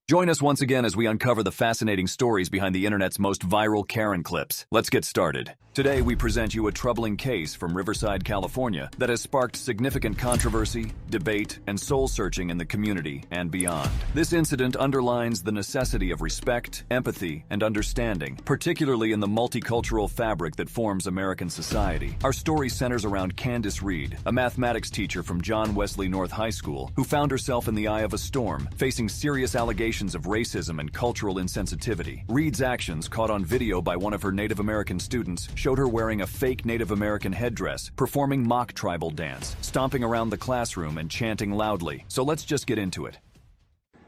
Join us once again as we uncover the fascinating stories behind the internet's most viral Karen clips. Let's get started. Today, we present you a troubling case from Riverside, California that has sparked significant controversy, debate, and soul-searching in the community and beyond. This incident underlines the necessity of respect, empathy, and understanding, particularly in the multicultural fabric that forms American society. Our story centers around Candace Reed, a mathematics teacher from John Wesley North High School, who found herself in the eye of a storm, facing serious allegations of racism and cultural insensitivity. Reed's actions, caught on video by one of her Native American students, showed her wearing a fake Native American headdress, performing mock tribal dance, stomping around the classroom, and chanting loudly. So let's just get into it.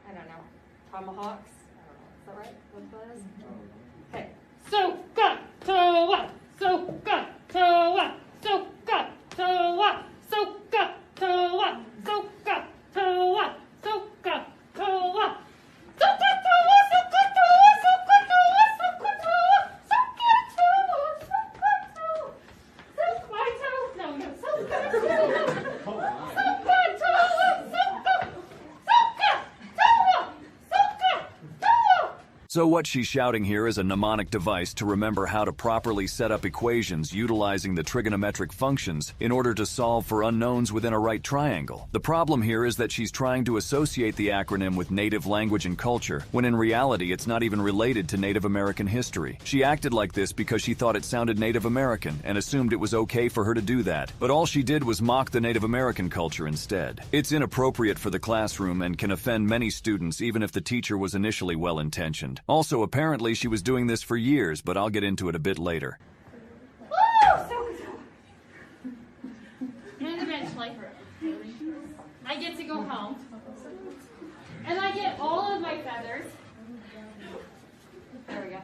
I don't know. Tomahawks? I don't know. Is that right? What that is? Okay. So got to what? So got to what? So got to what? So got to what? So got to what? So got to what? So what she's shouting here is a mnemonic device to remember how to properly set up equations utilizing the trigonometric functions in order to solve for unknowns within a right triangle. The problem here is that she's trying to associate the acronym with Native language and culture, when in reality it's not even related to Native American history. She acted like this because she thought it sounded Native American and assumed it was okay for her to do that. But all she did was mock the Native American culture instead. It's inappropriate for the classroom and can offend many students even if the teacher was initially well-intentioned. Also, apparently she was doing this for years, but I'll get into it a bit later. And eventually, I get to go home, and I get all of my feathers. There we go.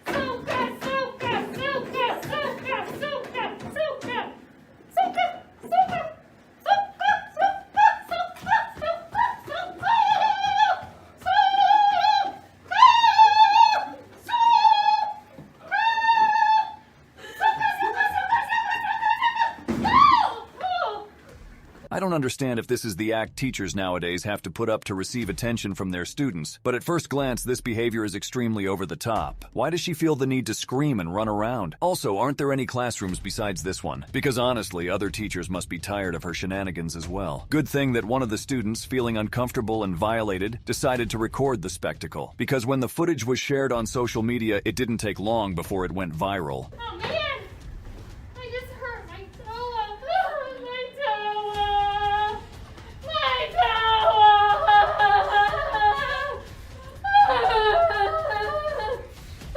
So good, so good, so good, so good, so good, so good, so good, so good. I don't understand if this is the act teachers nowadays have to put up to receive attention from their students, but at first glance this behavior is extremely over the top. Why does she feel the need to scream and run around? Also, aren't there any classrooms besides this one? Because honestly, other teachers must be tired of her shenanigans as well. Good thing that one of the students, feeling uncomfortable and violated, decided to record the spectacle. Because when the footage was shared on social media, it didn't take long before it went viral. Oh man! I just hurt my toe.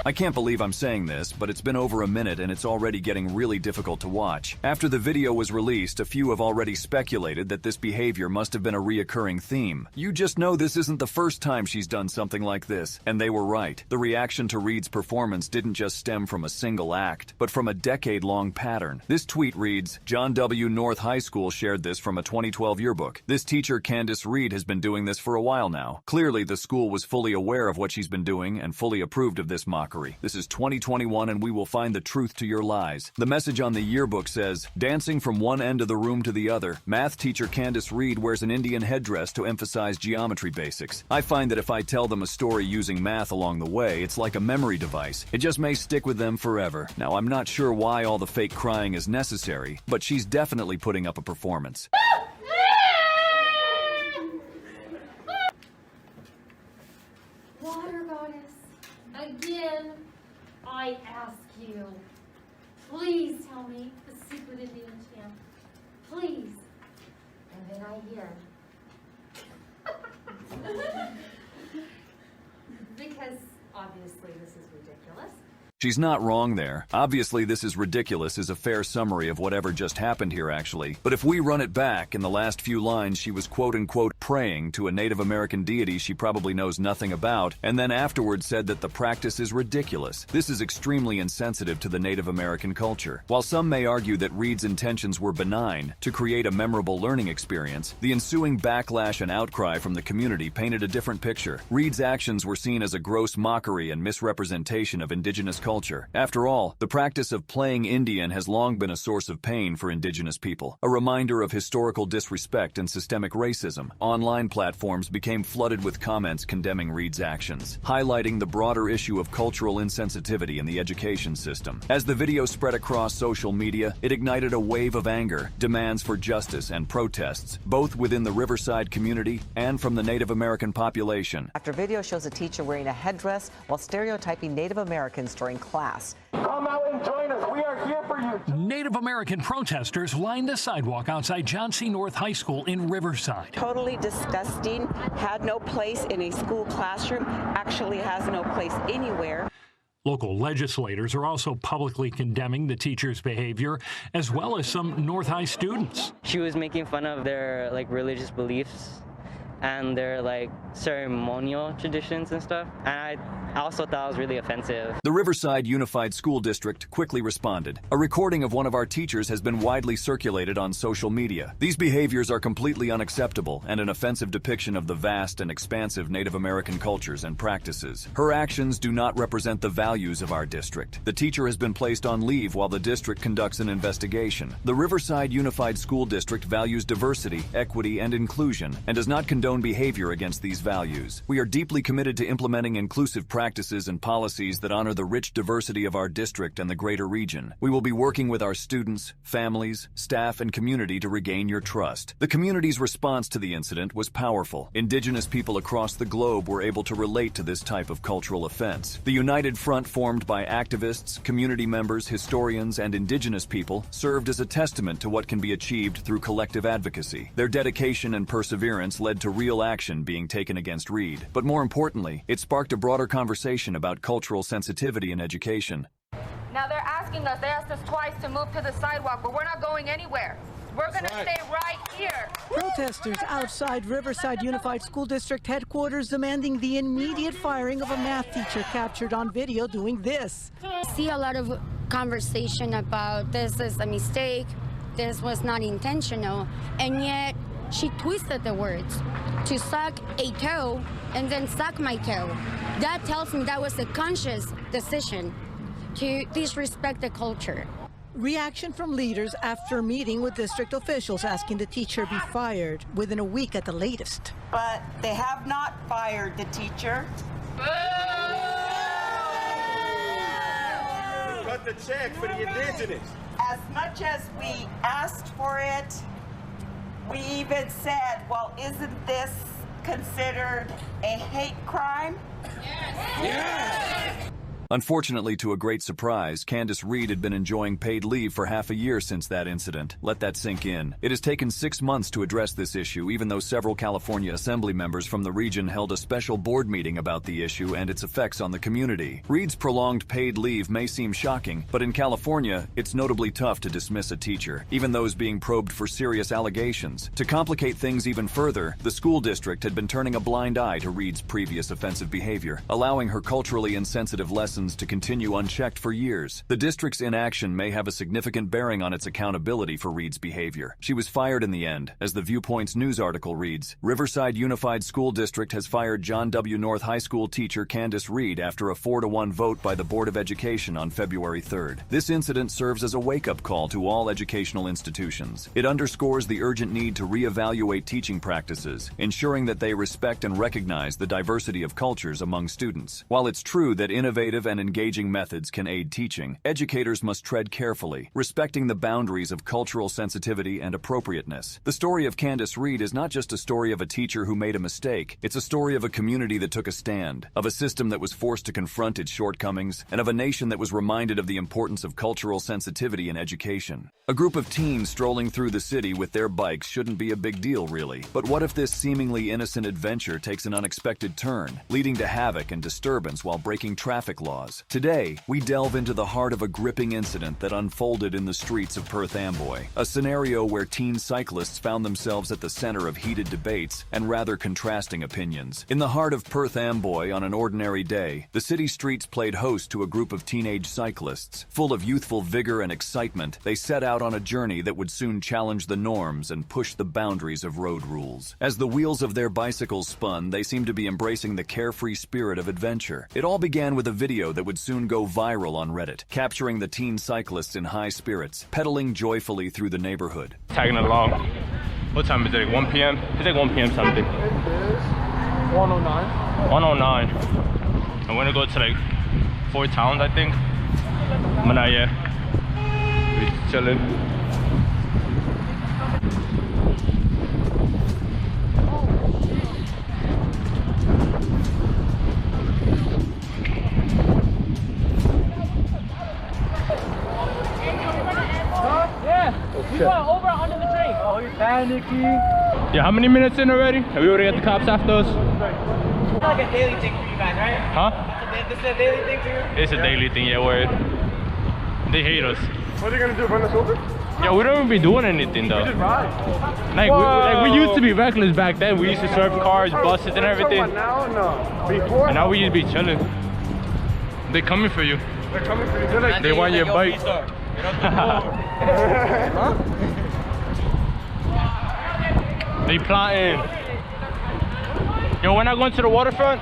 I can't believe I'm saying this, but it's been over a minute and it's already getting really difficult to watch. After the video was released, a few have already speculated that this behavior must have been a reoccurring theme. You just know this isn't the first time she's done something like this, and they were right. The reaction to Reed's performance didn't just stem from a single act, but from a decade-long pattern. This tweet reads, John W. North High School shared this from a 2012 yearbook. This teacher, Candace Reed, has been doing this for a while now. Clearly, the school was fully aware of what she's been doing and fully approved of this mockery. This is 2021 and we will find the truth to your lies. The message on the yearbook says, dancing from one end of the room to the other, math teacher Candace Reed wears an Indian headdress to emphasize geometry basics. I find that if I tell them a story using math along the way, it's like a memory device. It just may stick with them forever. Now, I'm not sure why all the fake crying is necessary, but she's definitely putting up a performance. Water goddess, again, I ask you, please tell me the secret of the enchant. Please. And then I hear. Because obviously this is ridiculous. She's not wrong there. Obviously, this is ridiculous is a fair summary of whatever just happened here, actually. But if we run it back, in the last few lines, she was quote-unquote praying to a Native American deity she probably knows nothing about, and then afterwards said that the practice is ridiculous. This is extremely insensitive to the Native American culture. While some may argue that Reed's intentions were benign, to create a memorable learning experience, the ensuing backlash and outcry from the community painted a different picture. Reed's actions were seen as a gross mockery and misrepresentation of indigenous culture culture. After all, the practice of playing Indian has long been a source of pain for indigenous people, a reminder of historical disrespect and systemic racism. Online platforms became flooded with comments condemning Reed's actions, highlighting the broader issue of cultural insensitivity in the education system. As the video spread across social media, it ignited a wave of anger, demands for justice, and protests, both within the Riverside community and from the Native American population. After video shows a teacher wearing a headdress while stereotyping Native Americans during class. Come out and join us. We are here for you. Native American protesters lined the sidewalk outside John C. North High School in Riverside. Totally disgusting, had no place in a school classroom, actually has no place anywhere. Local legislators are also publicly condemning the teacher's behavior, as well as some North High students. She was making fun of their religious beliefs and their ceremonial traditions and stuff. And I also thought it was really offensive. The Riverside Unified School District quickly responded. A recording of one of our teachers has been widely circulated on social media. These behaviors are completely unacceptable and an offensive depiction of the vast and expansive Native American cultures and practices. Her actions do not represent the values of our district. The teacher has been placed on leave while the district conducts an investigation. The Riverside Unified School District values diversity, equity, and inclusion and does not condone behavior against these values. We are deeply committed to implementing inclusive practices and policies that honor the rich diversity of our district and the greater region. We will be working with our students, families, staff, and community to regain your trust. The community's response to the incident was powerful. Indigenous people across the globe were able to relate to this type of cultural offense. The united front formed by activists, community members, historians, and indigenous people served as a testament to what can be achieved through collective advocacy. Their dedication and perseverance led to real action being taken against Reed. But more importantly, it sparked a broader conversation about cultural sensitivity in education. Now they asked us twice to move to the sidewalk, but we're not going anywhere. We're going to stay right here. Protesters outside Riverside Unified School District headquarters demanding the immediate firing of a math teacher captured on video doing this. I see a lot of conversation about this is a mistake, this was not intentional, and yet she twisted the words to suck a toe and then suck my toe. That tells me that was a conscious decision to disrespect the culture. Reaction from leaders after meeting with district officials asking the teacher be fired within a week at the latest. But they have not fired the teacher. Cut the check for the indigenous. As much as we asked for it, we even said, well, isn't this considered a hate crime? Yes. Unfortunately, to a great surprise, Candace Reed had been enjoying paid leave for half a year since that incident. Let that sink in. It has taken 6 months to address this issue, even though several California Assembly members from the region held a special board meeting about the issue and its effects on the community. Reed's prolonged paid leave may seem shocking, but in California, it's notably tough to dismiss a teacher, even those being probed for serious allegations. To complicate things even further, the school district had been turning a blind eye to Reed's previous offensive behavior, allowing her culturally insensitive lessons to continue unchecked for years. The district's inaction may have a significant bearing on its accountability for Reed's behavior. She was fired in the end. As the Viewpoint's news article reads, Riverside Unified School District has fired John W. North High School teacher Candace Reed after a 4-1 vote by the Board of Education on February 3rd. This incident serves as a wake-up call to all educational institutions. It underscores the urgent need to reevaluate teaching practices, ensuring that they respect and recognize the diversity of cultures among students. While it's true that innovative and engaging methods can aid teaching, educators must tread carefully, respecting the boundaries of cultural sensitivity and appropriateness. The story of Candace Reed is not just a story of a teacher who made a mistake. It's a story of a community that took a stand, of a system that was forced to confront its shortcomings, and of a nation that was reminded of the importance of cultural sensitivity in education. A group of teens strolling through the city with their bikes shouldn't be a big deal, really. But what if this seemingly innocent adventure takes an unexpected turn, leading to havoc and disturbance while breaking traffic laws? Today, we delve into the heart of a gripping incident that unfolded in the streets of Perth Amboy, a scenario where teen cyclists found themselves at the center of heated debates and rather contrasting opinions. In the heart of Perth Amboy on an ordinary day, the city streets played host to a group of teenage cyclists. Full of youthful vigor and excitement, they set out on a journey that would soon challenge the norms and push the boundaries of road rules. As the wheels of their bicycles spun, they seemed to be embracing the carefree spirit of adventure. It all began with a video video that would soon go viral on Reddit, capturing the teen cyclists in high spirits, pedaling joyfully through the neighborhood. Tagging along. What time is it? 1 p.m.? It's like 1 p.m. something. It is 109. 109. I'm gonna go to like 4 towns, I think. But not yet. We're chilling. We went over under the train. Oh, you're panicking. Yeah, how many minutes in already? Have we already got the cops after us? It's like a daily thing for you guys, right? Huh? This is a daily thing for you? It's a daily thing, yeah, word. They hate us. What are you gonna do, run us over? Yeah, we don't even be doing anything though. We just ride. Like we used to be reckless back then. We used to serve cars, buses, and everything. Now, no. Before? And now we used to be chilling. They coming for you. They're coming for you. They're like, they want your bike. They plotting. Yo, we're not going to the waterfront?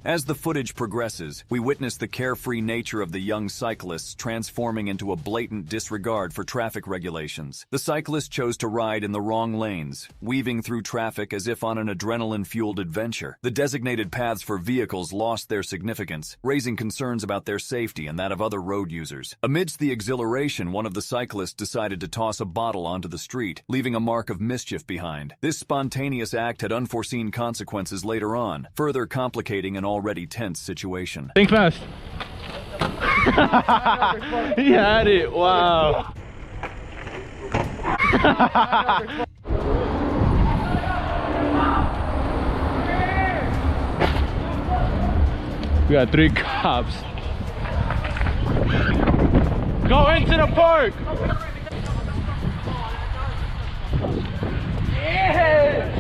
As the footage progresses, we witness the carefree nature of the young cyclists transforming into a blatant disregard for traffic regulations. The cyclists chose to ride in the wrong lanes, weaving through traffic as if on an adrenaline-fueled adventure. The designated paths for vehicles lost their significance, raising concerns about their safety and that of other road users. Amidst the exhilaration, one of the cyclists decided to toss a bottle onto the street, leaving a mark of mischief behind. This spontaneous act had unforeseen consequences later on, further complicating an already tense situation. Think fast. He had it. Wow. We got 3 cops. Go into the park. Yeah.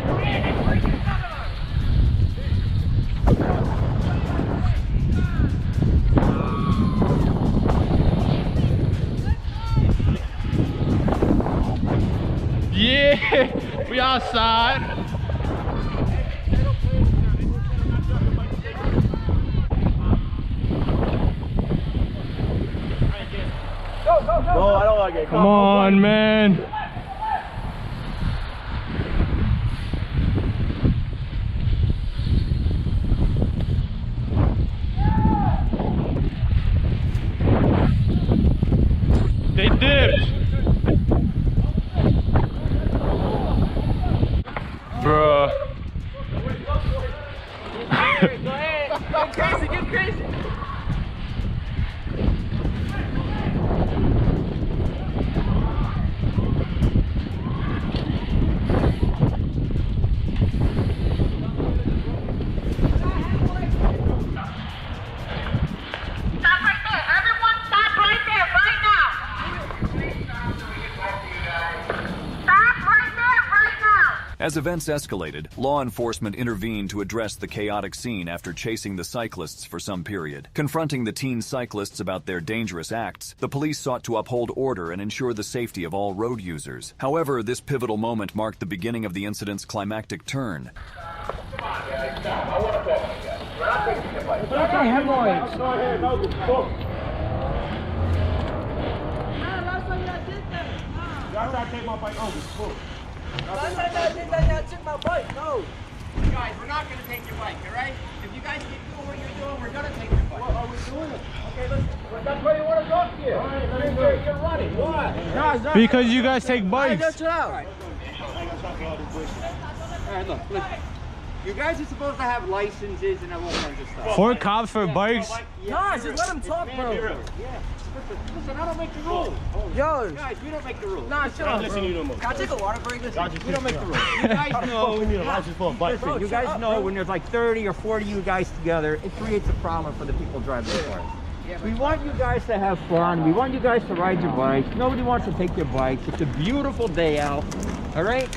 Yeah, we outside. No, I don't like it. Come on, man. They dipped. Bruh. Go ahead. Get crazy, get crazy. As events escalated, law enforcement intervened to address the chaotic scene after chasing the cyclists for some period. Confronting the teen cyclists about their dangerous acts, the police sought to uphold order and ensure the safety of all road users. However, this pivotal moment marked the beginning of the incident's climactic turn. No. Guys, we're not going to take your bike, all right? If you guys keep doing what you're doing, we're going to take your bike. What are we doing? Okay, let's. That's why you want to talk here. All right, let me go. You're running. Why? Because you guys take bikes. All right, chill out. All right, look. You guys are supposed to have licenses and all kinds of stuff. 4 cops for bikes? Nah, just let him talk, bro. Yeah. Listen, I don't make the rules. Yo. Guys, we don't make the rules. Nah, shut up, bro. Can I take a water break? Listen, we don't make the rules. You guys know. Listen, you guys know when there's like 30 or 40 of you guys together, it creates a problem for the people driving the cars. We want you guys to have fun. We want you guys to ride your bikes. Nobody wants to take your bikes. It's a beautiful day out. All right?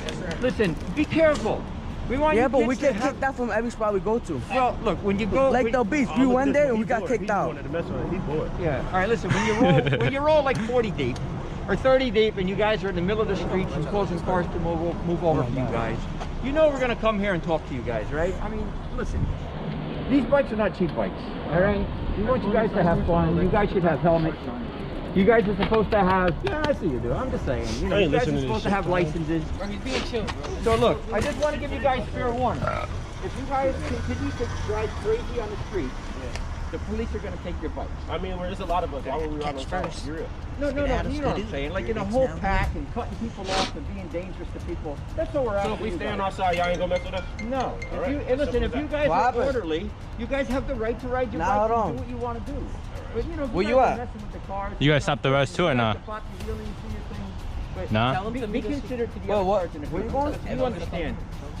Listen, be careful. We want but we get kicked out from every spot we go to. Well, look, when you go... Like the beach, we went there and we got kicked out. Yeah. All right, listen, when you roll like 40 deep or 30 deep and you guys are in the middle of the streets and causing cars to move over for you guys, you know we're going to come here and talk to you guys, right? I mean, listen, these bikes are not cheap bikes, all right? We want you guys to have fun. You guys should have helmets. You guys are supposed to have, yeah, I see you do. I'm just saying, you know, you guys are supposed to have licenses. He's being chill, bro. So look, I just want to give you guys fair warning. If you guys continue to drive crazy on the street, the police are going to take your bikes. I mean, there's a lot of us. Why would we ride on first? You're real. No, you know what I'm saying. Like in a whole pack and cutting people off and being dangerous to people. That's what we're after. So if we stay on our side, y'all ain't gonna mess with us? No. Listen, if you guys are orderly, you guys have the right to ride your bike and do what you want to do. But you know, where you at? You guys stop the rest too or not? Nah. Be considerate to the other cars. Where you going? You understand.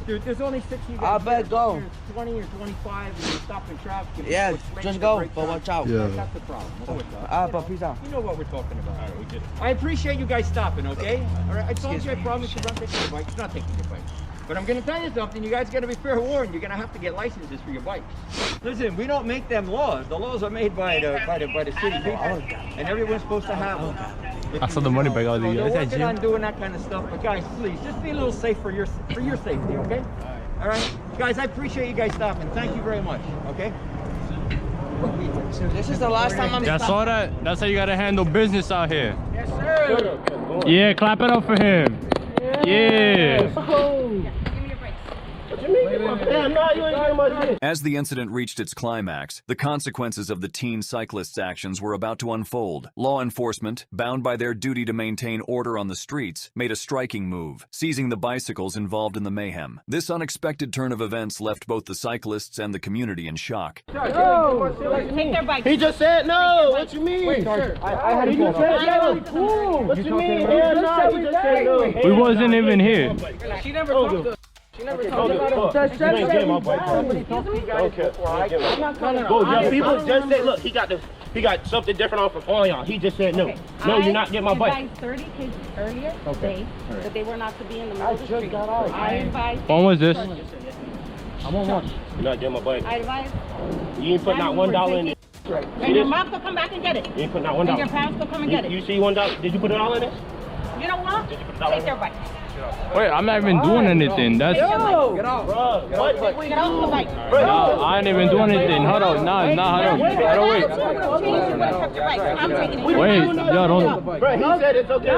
There's only 6 of you guys. I bet go. 20 or 25 and you're stopping traffic. Yeah, just go, but watch out. Yeah. That's the problem. But peace out. You know what we're talking about. All right, we get it. I appreciate you guys stopping, okay? All right, I told you I promised you I'm not taking your bike. It's not taking your bike. But I'm going to tell you something. You guys got to be fair warned. You're going to have to get licenses for your bikes. Listen, we don't make them laws. The laws are made by the city people, and everyone's supposed to have them. I saw the money bag out of the They're working on doing that kind of stuff. But guys, please, just be a little safe for your safety, okay? All right, guys, I appreciate you guys stopping. Thank you very much. Okay. This is the last time I'm stopping. I saw that. That's how you gotta handle business out here. Yes, sir. Yeah, clap it up for him. Yeah. As the incident reached its climax, the consequences of the teen cyclists' actions were about to unfold. Law enforcement, bound by their duty to maintain order on the streets, made a striking move, seizing the bicycles involved in the mayhem. This unexpected turn of events left both the cyclists and the community in shock. No! Take their bikes. He just said no! What you mean? Wait, sir, I had he just said no! What you mean? Yeah, no, he just said no. We wasn't even here. She never talked to us. She never talked about it. You ain't get my bike. Okay. Well, people just said, look, he got something different off of all y'all. He just said no. Okay. No, you're not getting my bike. I advised 30 kids earlier today that they were not to be in the middle of the street. I advised. When was this? I'm on one. You're not getting my bike. I advised. You ain't put not $1 in it. And your mom could come back and get it. You ain't put not $1. And your parents could come and get it. You see $1? Did you put it all in it? You know what? Take their bike. Wait, I'm not even doing anything. That's Get off. Bro, what? Get off the bike. no, I ain't even doing anything. Hold on, hold on. Wait. I'm taking it. Wait, yo, don't. Bro, he said it's okay.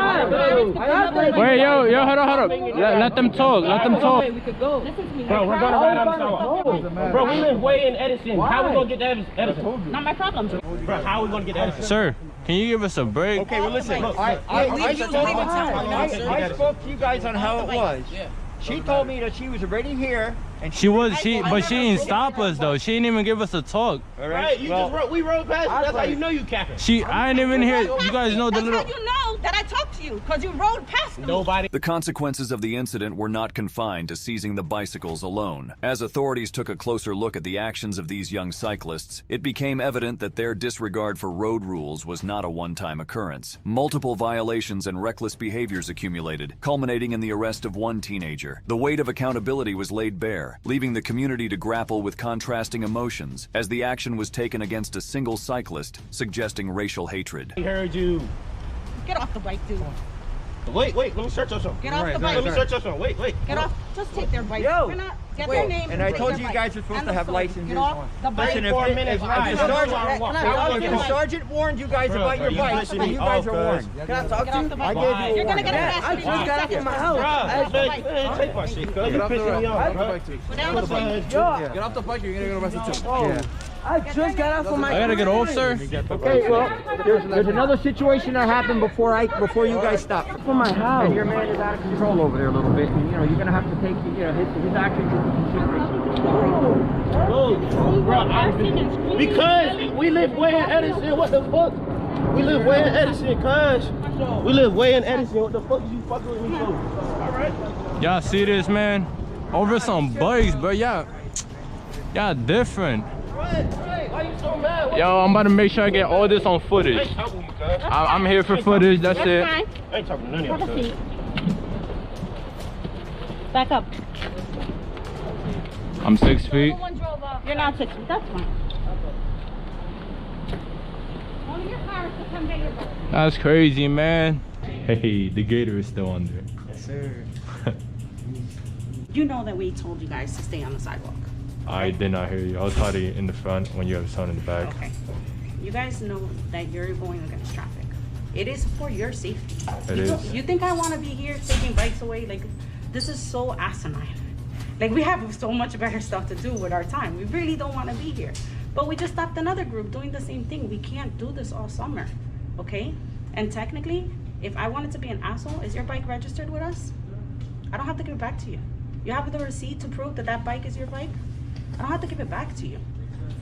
Wait, yo, hold up. Let them talk. Let them talk. We could go. Listen to me. Bro, we're gonna ride on the sidewalk. Bro, we live way in Edison. How we gonna get to Edison? Not my problem. Bro, how we gonna get to Edison? Sir, can you give us a break? Okay, well listen, look, I spoke to you guys on how it was. She told me that she was already here. And but she didn't stop us though. She didn't even give us a talk. All right, we rode past you. That's how you know you capping. I ain't even here. You guys know the little. That's how you know that I talked to you, because you rode past me. Nobody. The consequences of the incident were not confined to seizing the bicycles alone. As authorities took a closer look at the actions of these young cyclists, it became evident that their disregard for road rules was not a one-time occurrence. Multiple violations and reckless behaviors accumulated, culminating in the arrest of one teenager. The weight of accountability was laid bare, leaving the community to grapple with contrasting emotions as the action was taken against a single cyclist, suggesting racial hatred. He heard you. Get off the bike, dude. Wait, let me search us on. Get off the bike. Let me search us on. Wait. Get off. Just take their bike. Yo. We're not. Get their name. And I told you guys are supposed to have licenses. Get off the bike. Listen, if the sergeant warned you guys about your bikes, then you guys are warned. Can I talk to you? I gave you You're gonna get arrested. I just got out of my house. Take my shit, cuz. You pissing me off, bro. Get off the bike. Get off the bike, you're gonna get arrested too. I just got off of my. I gotta get off, sir. Okay, well, there's another situation that happened before you guys stopped. For my house. And your man is out of control over there a little bit. And, you're gonna have to take his actions into consideration. Because we live way in Edison, what the fuck? We live way in Edison, cuz. We live way in Edison, what the fuck is you fucking with me for? Alright? Y'all see this, man? Over some bikes, bro. Y'all different. Why you so mad? Yo, I'm about to make sure I get all this on footage. I'm here for footage, that's it. I ain't talking to none of y'all. Back up. I'm 6 feet. You're not 6 feet. That's fine. Only your car is to come get your boat. That's crazy, man. Hey, the gator is still under. Yes, sir. You know that we told you guys to stay on the sidewalk. I did not hear you. I was hiding in the front when you have someone in the back. Okay. You guys know that you're going against traffic. It is for your safety. It is. You think I want to be here taking bikes away? Like, this is so asinine. Like, we have so much better stuff to do with our time. We really don't want to be here. But we just stopped another group doing the same thing. We can't do this all summer, okay? And technically, if I wanted to be an asshole, is your bike registered with us? I don't have to give it back to you. You have the receipt to prove that that bike is your bike? I don't have to give it back to you.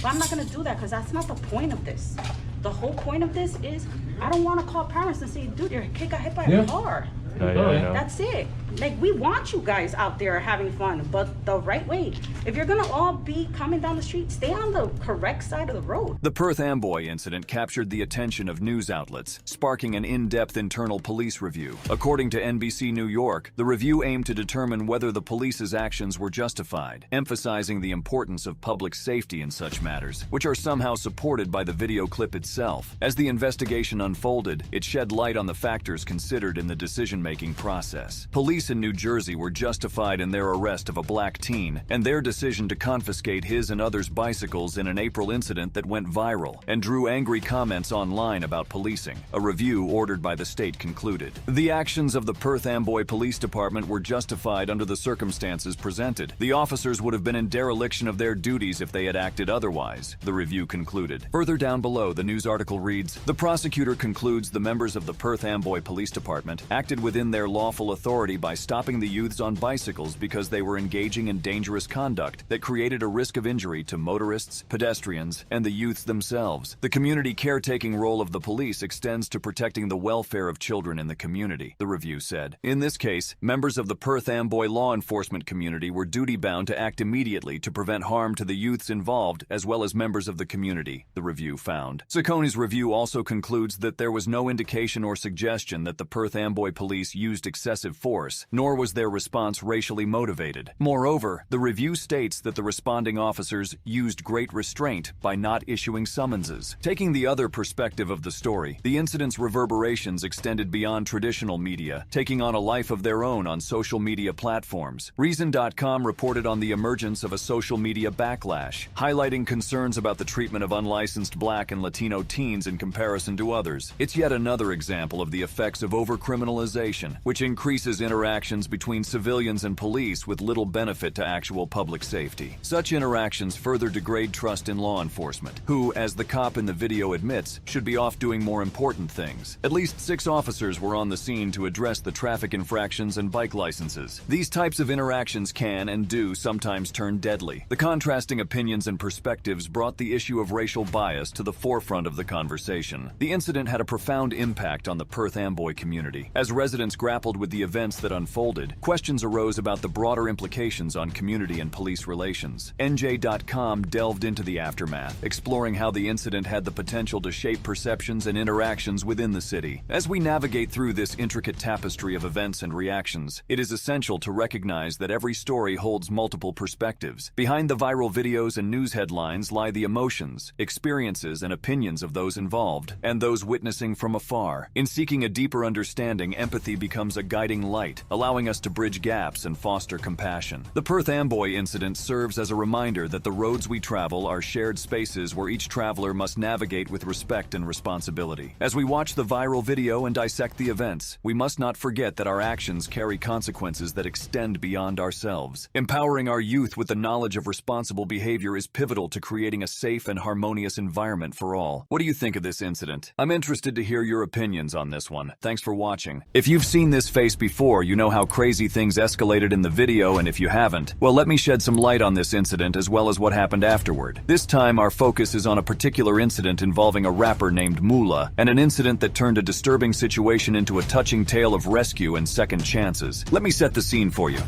But I'm not gonna do that because that's not the point of this. The whole point of this is I don't want to call parents and say, dude, your kid got hit by a car. Yeah. That's it. Like, we want you guys out there having fun, but the right way. If you're gonna all be coming down the street, stay on the correct side of the road. The Perth Amboy incident captured the attention of news outlets, sparking an in-depth internal police review. According to NBC New York, the review aimed to determine whether the police's actions were justified, emphasizing the importance of public safety in such matters, which are somehow supported by the video clip itself. As the investigation unfolded, it shed light on the factors considered in the decision-making process. Police in New Jersey were justified in their arrest of a black teen and their decision to confiscate his and others' bicycles in an April incident that went viral and drew angry comments online about policing. A review ordered by the state concluded. The actions of the Perth Amboy Police Department were justified under the circumstances presented. The officers would have been in dereliction of their duties if they had acted otherwise, the review concluded. Further down below, the news article reads, the prosecutor concludes the members of the Perth Amboy Police Department acted within their lawful authority by stopping the youths on bicycles because they were engaging in dangerous conduct that created a risk of injury to motorists, pedestrians, and the youths themselves. The community caretaking role of the police extends to protecting the welfare of children in the community, the review said. In this case, members of the Perth Amboy law enforcement community were duty-bound to act immediately to prevent harm to the youths involved as well as members of the community, the review found. Sacconi's review also concludes that there was no indication or suggestion that the Perth Amboy police used excessive force, nor was their response racially motivated. Moreover, the review states that the responding officers used great restraint by not issuing summonses. Taking the other perspective of the story, the incident's reverberations extended beyond traditional media, taking on a life of their own on social media platforms. Reason.com reported on the emergence of a social media backlash, highlighting concerns about the treatment of unlicensed Black and Latino teens in comparison to others. It's yet another example of the effects of overcriminalization, which increases interactions between civilians and police with little benefit to actual public safety. Such interactions further degrade trust in law enforcement, who, as the cop in the video admits, should be off doing more important things. At least 6 officers were on the scene to address the traffic infractions and bike licenses. These types of interactions can and do sometimes turn deadly. The contrasting opinions and perspectives brought the issue of racial bias to the forefront of the conversation. The incident had a profound impact on the Perth Amboy community. As residents grappled with the events that unfolded, questions arose about the broader implications on community and police relations. NJ.com delved into the aftermath, exploring how the incident had the potential to shape perceptions and interactions within the city. As we navigate through this intricate tapestry of events and reactions, it is essential to recognize that every story holds multiple perspectives. Behind the viral videos and news headlines lie the emotions, experiences, and opinions of those involved, and those witnessing from afar. In seeking a deeper understanding, empathy, empathy becomes a guiding light, allowing us to bridge gaps and foster compassion. The Perth Amboy incident serves as a reminder that the roads we travel are shared spaces where each traveler must navigate with respect and responsibility. As we watch the viral video and dissect the events, we must not forget that our actions carry consequences that extend beyond ourselves. Empowering our youth with the knowledge of responsible behavior is pivotal to creating a safe and harmonious environment for all. What do you think of this incident? I'm interested to hear your opinions on this one. Thanks for watching. If you've seen this face before, you know how crazy things escalated in the video, and if you haven't, well, let me shed some light on this incident as well as what happened afterward. This time, our focus is on a particular incident involving a rapper named Moolah, and an incident that turned a disturbing situation into a touching tale of rescue and second chances. Let me set the scene for you.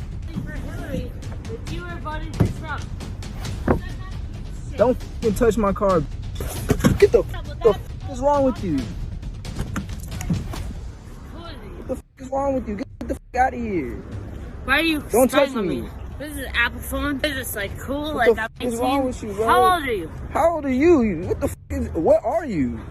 Don't f***ing touch my car. Get the f*** is wrong with you? What the f*** is wrong with you? Get the f*** out of here. Why are you Don't touch on me. This is Apple phone. This is like cool. What Like the I'm f*** is wrong with you, bro? How old are you? How old are you? What the f*** is, what are you?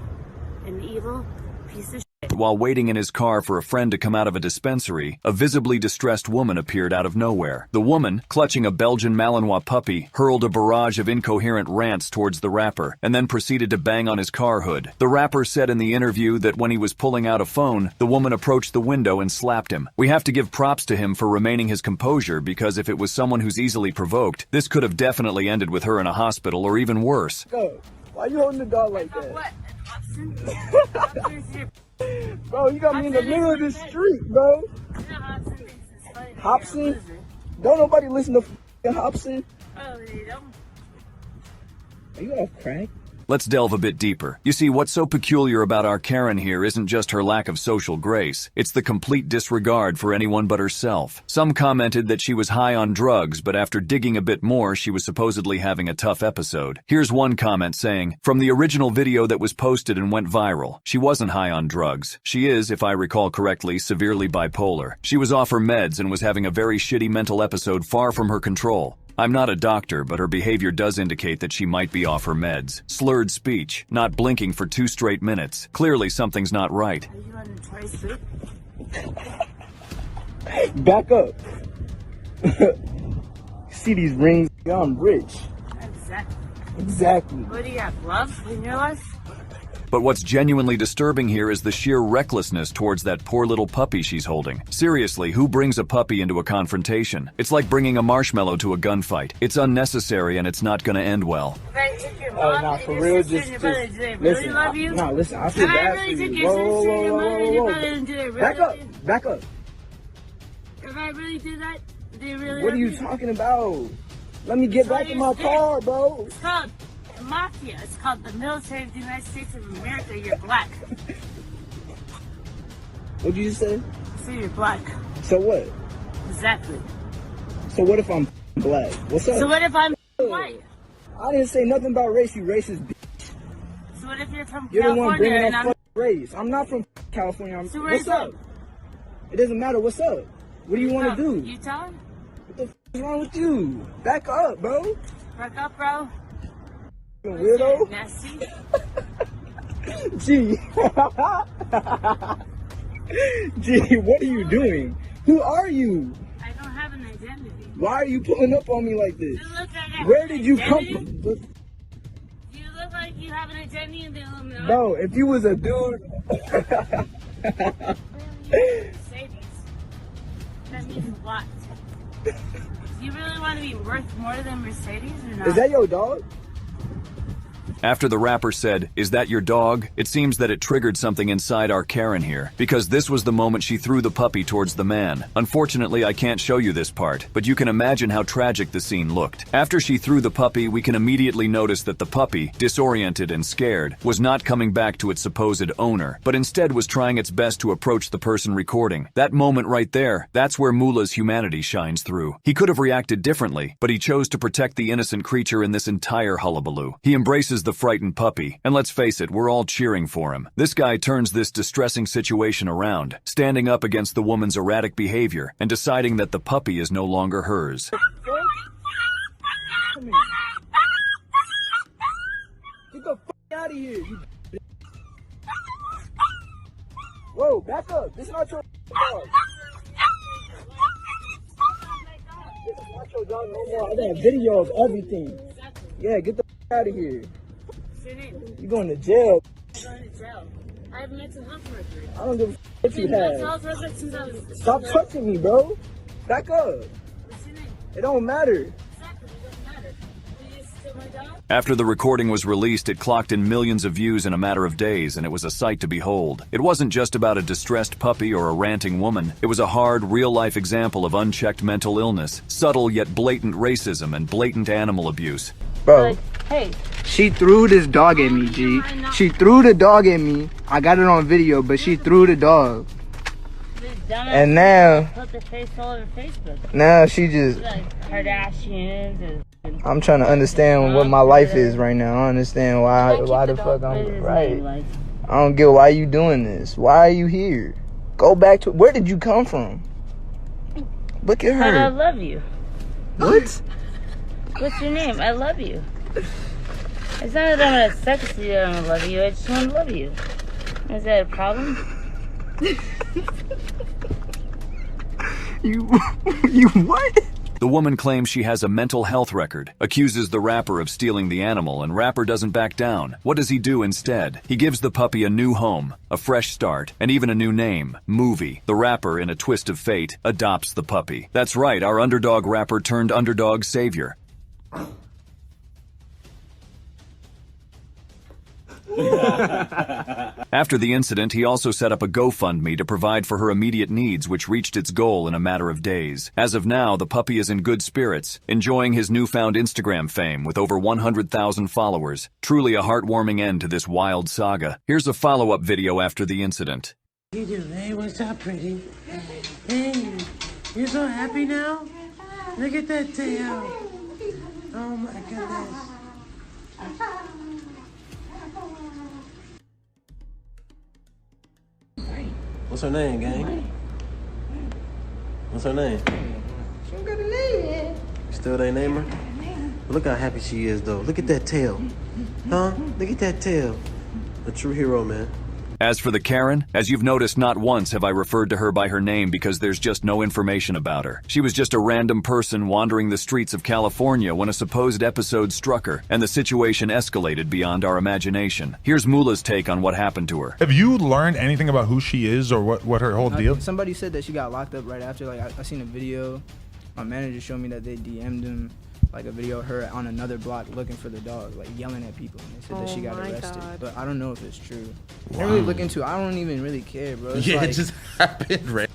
An evil piece of shit. While waiting in his car for a friend to come out of a dispensary, a visibly distressed woman appeared out of nowhere. The woman, clutching a Belgian Malinois puppy, hurled a barrage of incoherent rants towards the rapper, and then proceeded to bang on his car hood. The rapper said in the interview that when he was pulling out a phone, the woman approached the window and slapped him. We have to give props to him for remaining his composure, because if it was someone who's easily provoked, this could have definitely ended with her in a hospital or even worse. Go. Why you holding the dog like that? What? Bro, you got me in the middle of the street, bro. Hobson? Don't nobody listen to f***ing Hobson? Oh, they don't. Are you off crack? Let's delve a bit deeper. You see, what's so peculiar about our Karen here isn't just her lack of social grace. It's the complete disregard for anyone but herself. Some commented that she was high on drugs, but after digging a bit more, she was supposedly having a tough episode. Here's one comment saying, from the original video that was posted and went viral, she wasn't high on drugs. She is, if I recall correctly, severely bipolar. She was off her meds and was having a very shitty mental episode far from her control. I'm not a doctor, but her behavior does indicate that she might be off her meds. Slurred speech, not blinking for 2 straight minutes. Clearly something's not right. Are you on the tri-suit? Back up. See these rings? I'm rich. Exactly. What do you have, love in your life? But what's genuinely disturbing here is the sheer recklessness towards that poor little puppy she's holding. Seriously, who brings a puppy into a confrontation? It's like bringing a marshmallow to a gunfight. It's unnecessary and it's not gonna end well. If I took your mom nah, and for your real, sister and your brother, do they really listen, love you? Nah, listen, I feel If I bad really for took you. your Whoa, sister, whoa, your mother, and your whoa, brother, do they really Back love up, you? back up. If I really did that, do they really What love are you talking about? Let me get back in my car, bro. It's called the mafia. It's called the military of the United States of America. You're black. What'd you just say? So you're black. So what? Exactly. So what if I'm black? What's up? So what if I'm white? I didn't say nothing about race, you racist bitch. So what if you're from You're the one California bringing and up I'm... fucking race. I'm not from California. So What's up? It doesn't matter. What's up? What do you want to do? Utah? What the f is wrong with you? Back up, bro. Back up, bro. You weirdo. Nasty. Gee. Gee, what are you doing? Who are you? I don't have an identity. Why are you pulling up on me like this? You look like Where did you come identity? from? You look like you have an identity in the Illuminati. Bro, if you was a dude. Mercedes. That means a lot. Do you really want to be worth more than Mercedes or not? Is that your dog? After the rapper said, "Is that your dog?" it seems that it triggered something inside our Karen here, because this was the moment she threw the puppy towards the man. Unfortunately, I can't show you this part, but you can imagine how tragic the scene looked. After she threw the puppy, we can immediately notice that the puppy, disoriented and scared, was not coming back to its supposed owner, but instead was trying its best to approach the person recording. That moment right there, that's where Moolah's humanity shines through. He could have reacted differently, but he chose to protect the innocent creature in this entire hullabaloo. He embraces the frightened puppy, and let's face it, we're all cheering for him. This guy turns this distressing situation around, standing up against the woman's erratic behavior and deciding that the puppy is no longer hers. Come here. Get the f out of here. Whoa, back up. This is not your dog. This is not your dog no more. I got a video of everything. Yeah, get the out of here. You going to jail. I'm going to jail. I have mental health record. I don't give a what you Mental health have. record since I was... Stop touching me, bro. Back up. What's your name? It don't matter. Exactly, it doesn't matter. Will you steal my dog? After the recording was released, it clocked in millions of views in a matter of days, and it was a sight to behold. It wasn't just about a distressed puppy or a ranting woman. It was a hard, real-life example of unchecked mental illness, subtle yet blatant racism, and blatant animal abuse. Bro, Hey. she threw this dog at me, G. She threw the dog at me. I got it on video, but she threw the dog. And now, Put the face all over Facebook. now she just... Like Kardashians and... I'm trying to understand what my life is right now. I don't understand why the fuck I'm... Right. I don't get why you doing this. Why are you here? Go back to... Where did you come from? Look at But I her. love you. What? What's your name? I love you. It's not that I'm gonna sex you, I don't love you. I just want to love you. Is that a problem? You what? The woman claims she has a mental health record, accuses the rapper of stealing the animal, and rapper doesn't back down. What does he do instead? He gives the puppy a new home, a fresh start, and even a new name, Movie. The rapper, in a twist of fate, adopts the puppy. That's right, our underdog rapper turned underdog savior. After the incident, he also set up a GoFundMe to provide for her immediate needs, which reached its goal in a matter of days. As of now, the puppy is in good spirits, enjoying his newfound Instagram fame with over 100,000 followers. Truly a heartwarming end to this wild saga. Here's a follow-up video after the incident. You do, hey, what's up, pretty? Hey, you're so happy now? Look at that tail. Oh my goodness. What's her name, gang? What's her name? She don't got a name yet. You still they name her? But look how happy she is, though. Look at that tail. Huh? Look at that tail. A true hero, man. As for the Karen, as you've noticed, not once have I referred to her by her name because there's just no information about her. She was just a random person wandering the streets of California when a supposed episode struck her, and the situation escalated beyond our imagination. Here's Mula's take on what happened to her. Have you learned anything about who she is or what her whole deal? Somebody said that she got locked up right after. Like I seen a video. My manager showed me that they DM'd him, like a video of her on another block looking for the dog, like yelling at people. And they said that she got arrested. God. But I don't know if it's true. I didn't really look into it. I don't even really care, bro. It's Yeah, like, it just happened, right?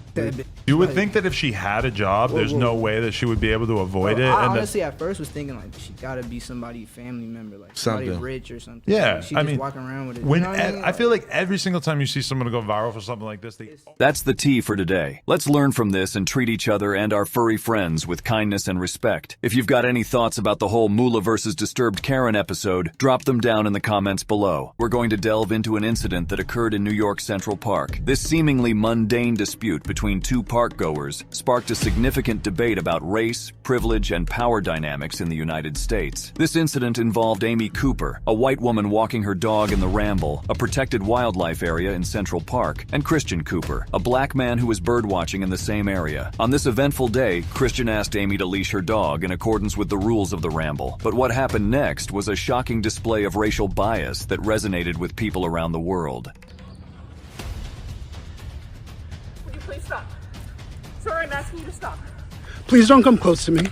You would think that if she had a job, there's no way that she would be able to avoid it. I and honestly at first was thinking like she gotta be somebody family member, like somebody Something. rich or something. Yeah, like, she I just mean, walking around with it. when You know what I mean? I feel like every single time you see someone go viral for something like this, That's the tea for today. Let's learn from this and treat each other and our furry friends with kindness and respect. If you've got any thoughts about the whole Mula versus Disturbed Karen episode, drop them down in the comments below. We're going to delve into an incident that occurred in New York Central Park. This seemingly mundane dispute between two parkgoers sparked a significant debate about race, privilege, and power dynamics in the United States. This incident involved Amy Cooper, a white woman walking her dog in the Ramble, a protected wildlife area in Central Park, and Christian Cooper, a black man who was birdwatching in the same area. On this eventful day, Christian asked Amy to leash her dog in accordance with the rules of the Ramble. But what happened next was a shocking display of racial bias that resonated with people around the world. Would you please stop? Sir, I'm asking you to stop. Please don't come close to me.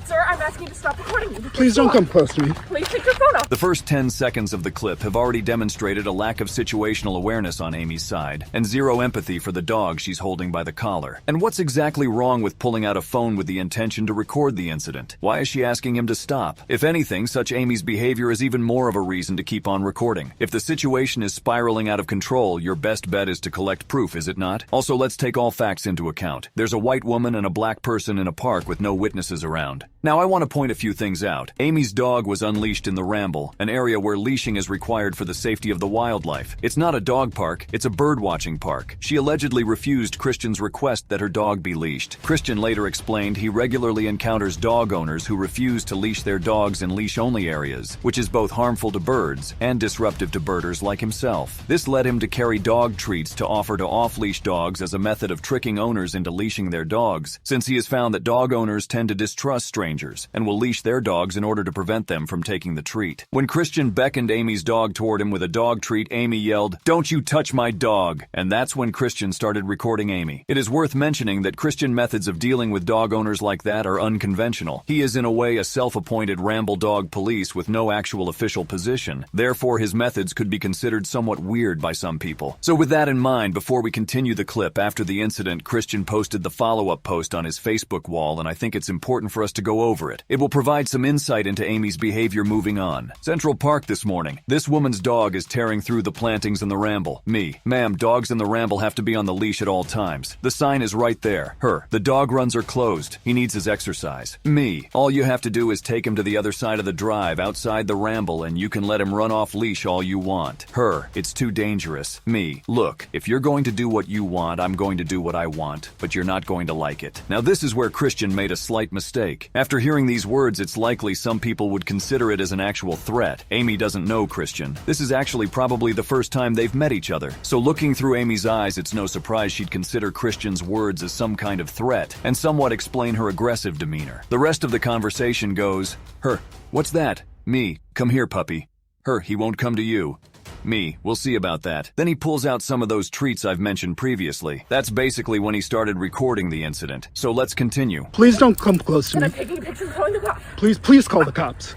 Sir, I'm asking you to stop recording me. Please don't come close to me. Please take your phone off. The first 10 seconds of the clip have already demonstrated a lack of situational awareness on Amy's side, and zero empathy for the dog she's holding by the collar. And what's exactly wrong with pulling out a phone with the intention to record the incident? Why is she asking him to stop? If anything, such Amy's behavior is even more of a reason to keep on recording. If the situation is spiraling out of control, your best bet is to collect proof, is it not? Also, let's take all facts into account. There's a white woman and a black person in a park with no witnesses around. Now I want to point a few things out. Amy's dog was unleashed in the Ramble, an area where leashing is required for the safety of the wildlife. It's not a dog park, it's a bird-watching park. She allegedly refused Christian's request that her dog be leashed. Christian later explained he regularly encounters dog owners who refuse to leash their dogs in leash-only areas, which is both harmful to birds and disruptive to birders like himself. This led him to carry dog treats to offer to off-leash dogs as a method of tricking owners into leashing their dogs, since he has found that dog owners tend to distrust strangers and will leash their dogs in order to prevent them from taking the treat. When Christian beckoned Amy's dog toward him with a dog treat, Amy yelled, "Don't you touch my dog!" And that's when Christian started recording Amy. It is worth mentioning that Christian methods of dealing with dog owners like that are unconventional. He is in a way a self-appointed Ramble dog police with no actual official position. Therefore, his methods could be considered somewhat weird by some people. So with that in mind, before we continue the clip, after the incident, Christian posted the follow-up post on his Facebook wall, and I think it's important for us to go over it. It will provide some insight into Amy's behavior moving on. Central Park this morning. This woman's dog is tearing through the plantings in the Ramble. Me. Ma'am, dogs in the Ramble have to be on the leash at all times. The sign is right there. Her. The dog runs are closed. He needs his exercise. Me. All you have to do is take him to the other side of the drive outside the Ramble and you can let him run off leash all you want. Her. It's too dangerous. Me. Look, if you're going to do what you want, I'm going to do what I want, but you're not going to like it. Now this is where Christian made a slight mistake. After hearing these words, it's likely some people would consider it as an actual threat. Amy doesn't know Christian. This is actually probably the first time they've met each other. So looking through Amy's eyes, it's no surprise she'd consider Christian's words as some kind of threat and somewhat explain her aggressive demeanor. The rest of the conversation goes, her, what's that? Me, come here, puppy. Her, he won't come to you. Me, we'll see about that. Then he pulls out some of those treats I've mentioned previously. That's basically when he started recording the incident. So let's continue. Please don't come close to me. I'm taking pictures, calling the cops. Please call the cops.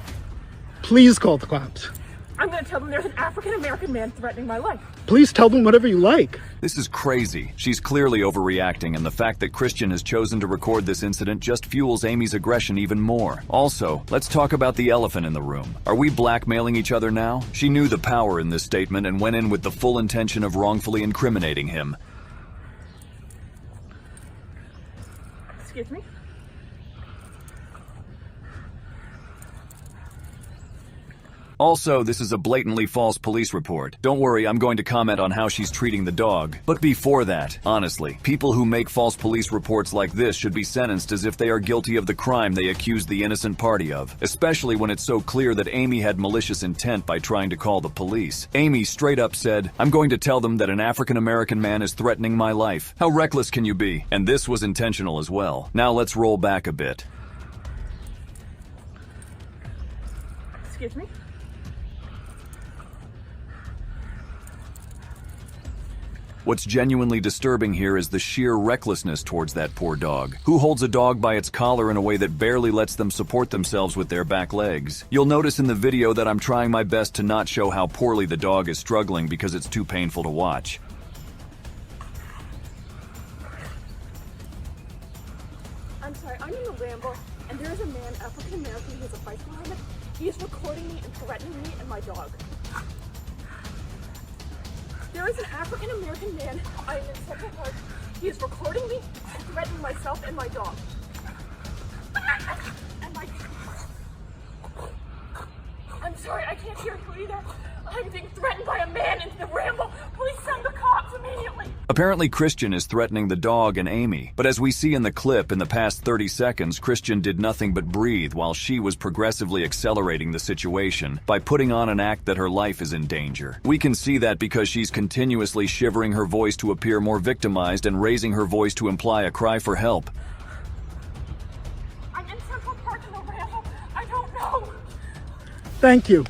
Please call the cops. I'm going to tell them there's an African-American man threatening my life. Please tell them whatever you like. This is crazy. She's clearly overreacting, and the fact that Christian has chosen to record this incident just fuels Amy's aggression even more. Also, let's talk about the elephant in the room. Are we blackmailing each other now? She knew the power in this statement and went in with the full intention of wrongfully incriminating him. Excuse me? Also, this is a blatantly false police report. Don't worry, I'm going to comment on how she's treating the dog. But before that, honestly, people who make false police reports like this should be sentenced as if they are guilty of the crime they accuse the innocent party of, especially when it's so clear that Amy had malicious intent by trying to call the police. Amy straight up said, "I'm going to tell them that an African-American man is threatening my life. How reckless can you be?" And this was intentional as well. Now let's roll back a bit. Excuse me? What's genuinely disturbing here is the sheer recklessness towards that poor dog. Who holds a dog by its collar in a way that barely lets them support themselves with their back legs? You'll notice in the video that I'm trying my best to not show how poorly the dog is struggling because it's too painful to watch. I'm sorry, I'm in the Ramble, and there is a man, African American, who has a bicycle helmet. He is recording me and threatening me and my dog. There is an African American man. I am in Central Park. He is recording me and threatening myself and my dog. And my... I'm sorry, I can't hear you either. I'm being threatened by a man in the Ramble. Please send the cops immediately. Apparently, Christian is threatening the dog and Amy. But as we see in the clip, in the past 30 seconds, Christian did nothing but breathe while she was progressively accelerating the situation by putting on an act that her life is in danger. We can see that because she's continuously shivering her voice to appear more victimized and raising her voice to imply a cry for help. I'm in Central Park in the Ramble. I don't know. Thank you.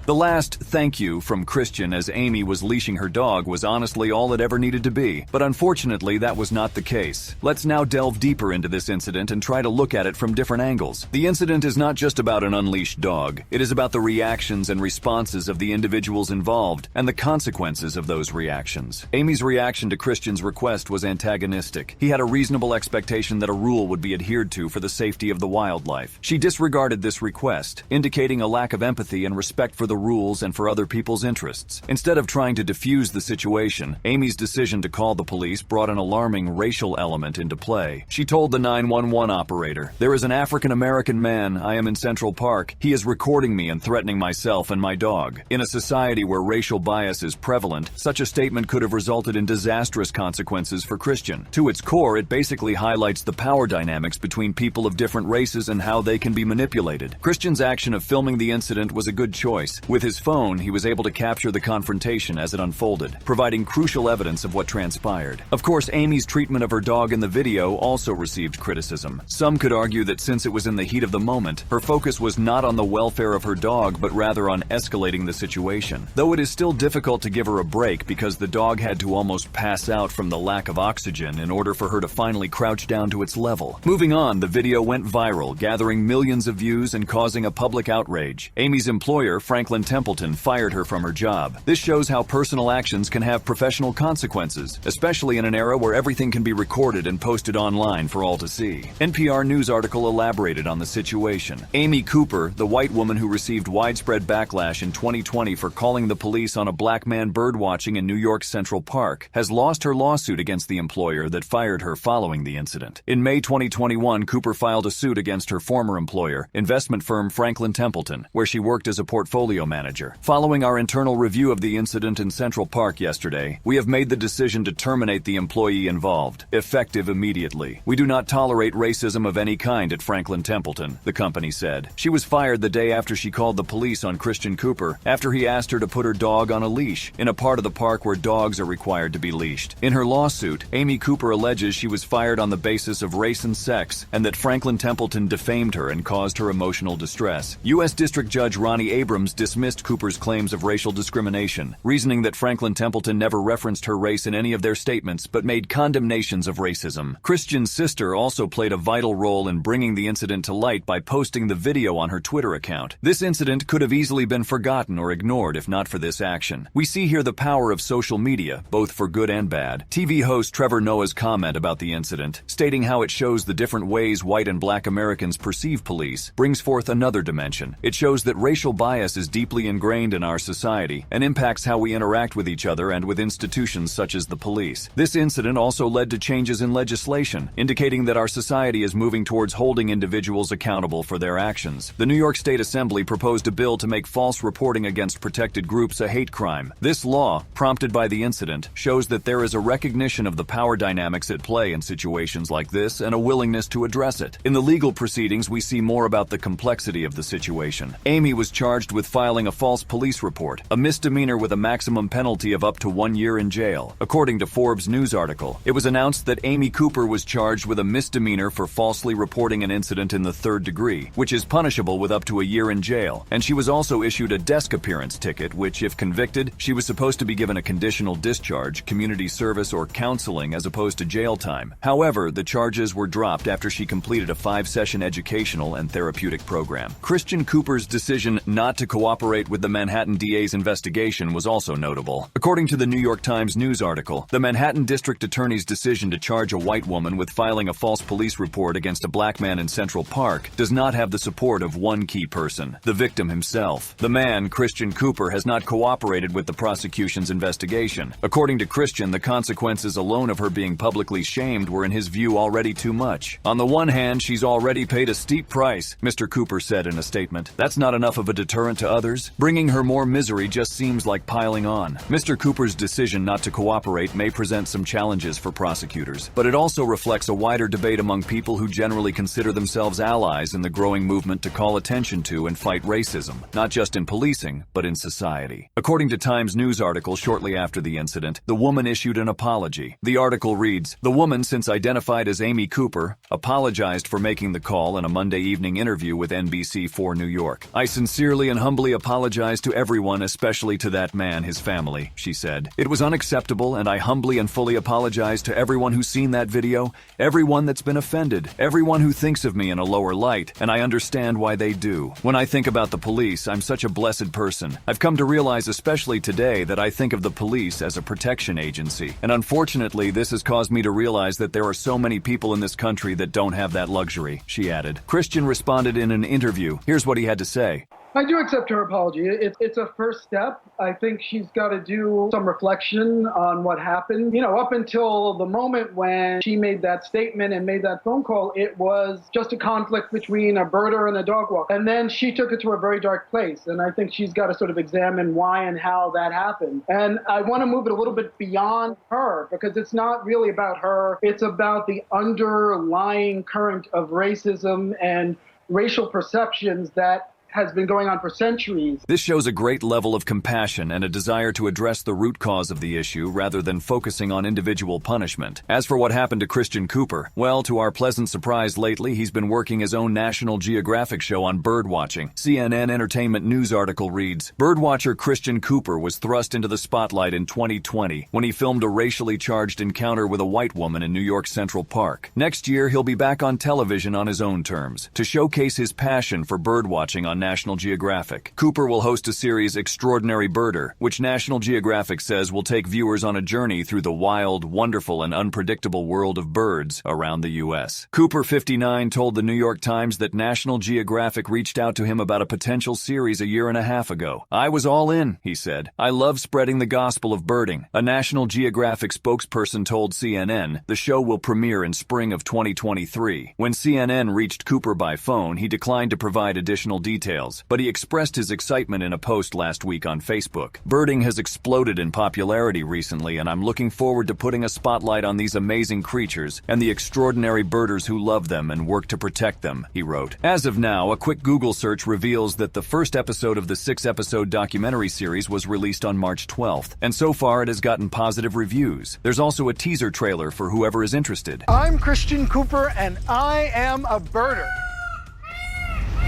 The last thank you from Christian as Amy was leashing her dog was honestly all it ever needed to be, but unfortunately that was not the case. Let's now delve deeper into this incident and try to look at it from different angles. The incident is not just about an unleashed dog. It is about the reactions and responses of the individuals involved and the consequences of those reactions. Amy's reaction to Christian's request was antagonistic. He had a reasonable expectation that a rule would be adhered to for the safety of the wildlife. She disregarded this request, indicating a lack of empathy and respect for the the rules and for other people's interests. Instead of trying to defuse the situation, Amy's decision to call the police brought an alarming racial element into play. She told the 911 operator, "There is an African-American man. I am in Central Park. He is recording me and threatening myself and my dog." In a society where racial bias is prevalent, such a statement could have resulted in disastrous consequences for Christian. To its core, it basically highlights the power dynamics between people of different races and how they can be manipulated. Christian's action of filming the incident was a good choice. With his phone, he was able to capture the confrontation as it unfolded, providing crucial evidence of what transpired. Of course, Amy's treatment of her dog in the video also received criticism. Some could argue that since it was in the heat of the moment, her focus was not on the welfare of her dog, but rather on escalating the situation. Though it is still difficult to give her a break because the dog had to almost pass out from the lack of oxygen in order for her to finally crouch down to its level. Moving on, the video went viral, gathering millions of views and causing a public outrage. Amy's employer, Franklin Templeton, fired her from her job. This shows how personal actions can have professional consequences, especially in an era where everything can be recorded and posted online for all to see. NPR News article elaborated on the situation. Amy Cooper, the white woman who received widespread backlash in 2020 for calling the police on a black man birdwatching in New York's Central Park, has lost her lawsuit against the employer that fired her following the incident. In May 2021, Cooper filed a suit against her former employer, investment firm Franklin Templeton, where she worked as a portfolio manager. Following our internal review of the incident in Central Park yesterday, we have made the decision to terminate the employee involved, effective immediately. We do not tolerate racism of any kind at Franklin Templeton, the company said. She was fired the day after she called the police on Christian Cooper after he asked her to put her dog on a leash in a part of the park where dogs are required to be leashed. In her lawsuit, Amy Cooper alleges she was fired on the basis of race and sex, and that Franklin Templeton defamed her and caused her emotional distress. U.S. District Judge Ronnie Abrams dismissed Cooper's claims of racial discrimination, reasoning that Franklin Templeton never referenced her race in any of their statements but made condemnations of racism. Christian's sister also played a vital role in bringing the incident to light by posting the video on her Twitter account. This incident could have easily been forgotten or ignored if not for this action. We see here the power of social media, both for good and bad. TV host Trevor Noah's comment about the incident, stating how it shows the different ways white and black Americans perceive police, brings forth another dimension. It shows that racial bias is deeply ingrained in our society and impacts how we interact with each other and with institutions such as the police. This incident also led to changes in legislation, indicating that our society is moving towards holding individuals accountable for their actions. The New York State Assembly proposed a bill to make false reporting against protected groups a hate crime. This law, prompted by the incident, shows that there is a recognition of the power dynamics at play in situations like this and a willingness to address it. In the legal proceedings, we see more about the complexity of the situation. Amy was charged with filing a false police report, a misdemeanor with a maximum penalty of up to 1 year in jail. According to Forbes news article, it was announced that Amy Cooper was charged with a misdemeanor for falsely reporting an incident in the 3rd degree, which is punishable with up to a year in jail, and she was also issued a desk appearance ticket, which, if convicted, she was supposed to be given a conditional discharge, community service, or counseling as opposed to jail time. However, the charges were dropped after she completed a 5-session educational and therapeutic program. Christian Cooper's decision not to cooperate with the Manhattan DA's investigation was also notable. According to the New York Times news article, the Manhattan District Attorney's decision to charge a white woman with filing a false police report against a black man in Central Park does not have the support of one key person, the victim himself. The man, Christian Cooper, has not cooperated with the prosecution's investigation. According to Christian, the consequences alone of her being publicly shamed were in his view already too much. On the one hand, she's already paid a steep price, Mr. Cooper said in a statement. That's not enough of a deterrent to others. Bringing her more misery just seems like piling on. Mr. Cooper's decision not to cooperate may present some challenges for prosecutors, but it also reflects a wider debate among people who generally consider themselves allies in the growing movement to call attention to and fight racism, not just in policing, but in society. According to Times news article shortly after the incident, the woman issued an apology. The article reads, "The woman, since identified as Amy Cooper, apologized for making the call in a Monday evening interview with NBC4 New York. I sincerely and humbly apologize to everyone, especially to that man, his family," she said. "It was unacceptable, and I humbly and fully apologize to everyone who's seen that video, everyone that's been offended, everyone who thinks of me in a lower light, and I understand why they do. When I think about the police, I'm such a blessed person. I've come to realize, especially today, that I think of the police as a protection agency, and unfortunately, this has caused me to realize that there are so many people in this country that don't have that luxury," she added. Christian responded in an interview. Here's what he had to say. I do accept her apology. It's a first step. I think she's got to do some reflection on what happened. You know, up until the moment when she made that statement and made that phone call, it was just a conflict between a birder and a dog walker. And then she took it to a very dark place. And I think she's got to sort of examine why and how that happened. And I want to move it a little bit beyond her, because it's not really about her. It's about the underlying current of racism and racial perceptions that has been going on for centuries. This shows a great level of compassion and a desire to address the root cause of the issue rather than focusing on individual punishment. As for what happened to Christian Cooper, well, to our pleasant surprise lately, he's been working his own National Geographic show on birdwatching. CNN Entertainment News article reads, birdwatcher Christian Cooper was thrust into the spotlight in 2020 when he filmed a racially charged encounter with a white woman in New York Central Park. Next year, he'll be back on television on his own terms to showcase his passion for birdwatching on National Geographic. Cooper will host a series Extraordinary Birder, which National Geographic says will take viewers on a journey through the wild, wonderful, and unpredictable world of birds around the U.S. Cooper, 59, told the New York Times that National Geographic reached out to him about a potential series a year and a half ago. I was all in, he said. I love spreading the gospel of birding. A National Geographic spokesperson told CNN the show will premiere in spring of 2023. When CNN reached Cooper by phone, he declined to provide additional details, but he expressed his excitement in a post last week on Facebook. Birding has exploded in popularity recently, and I'm looking forward to putting a spotlight on these amazing creatures and the extraordinary birders who love them and work to protect them, he wrote. As of now, a quick Google search reveals that the first episode of the 6-episode documentary series was released on March 12th, and so far it has gotten positive reviews. There's also a teaser trailer for whoever is interested. I'm Christian Cooper, and I am a birder.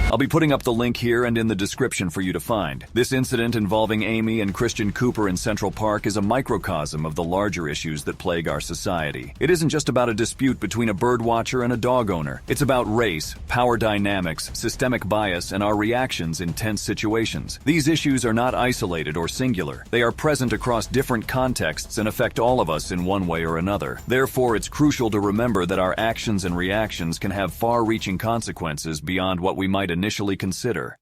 I'll be putting up the link here and in the description for you to find. This incident involving Amy and Christian Cooper in Central Park is a microcosm of the larger issues that plague our society. It isn't just about a dispute between a birdwatcher and a dog owner. It's about race, power dynamics, systemic bias, and our reactions in tense situations. These issues are not isolated or singular. They are present across different contexts and affect all of us in one way or another. Therefore, it's crucial to remember that our actions and reactions can have far-reaching consequences beyond what we might initially consider.